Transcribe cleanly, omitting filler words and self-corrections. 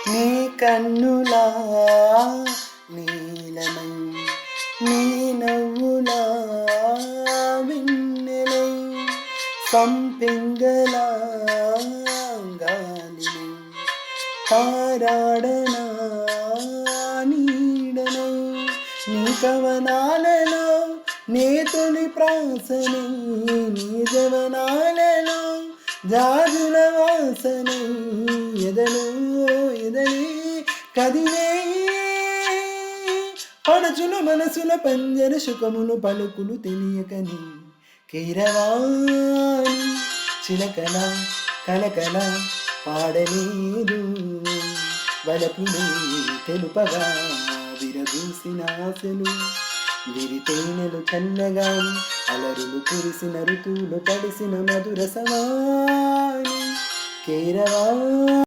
నీ కన్నులా నీలమై నీ నవ్వులా వెన్నెలై సంపెంగలా గాలినై పారాడనా నీడనై నీ కవనాలలో నే తొలి ప్రాసనై నీ జవనాలలో జాజుల వాసనై ఎదలో ఎదలే కదిలే పడచుల మనసుల పంజర సుఖములు పలుకులు తెలియకని కీరవాణి చిలకల కలకల పాడలేదు వలపుని తెలుపగా విరబూసిన ఆశలు విరితేనెలు చల్లగా అలరులు కురిసిన ఋతువులు తడిసిన మధుర సవాణి కేరవా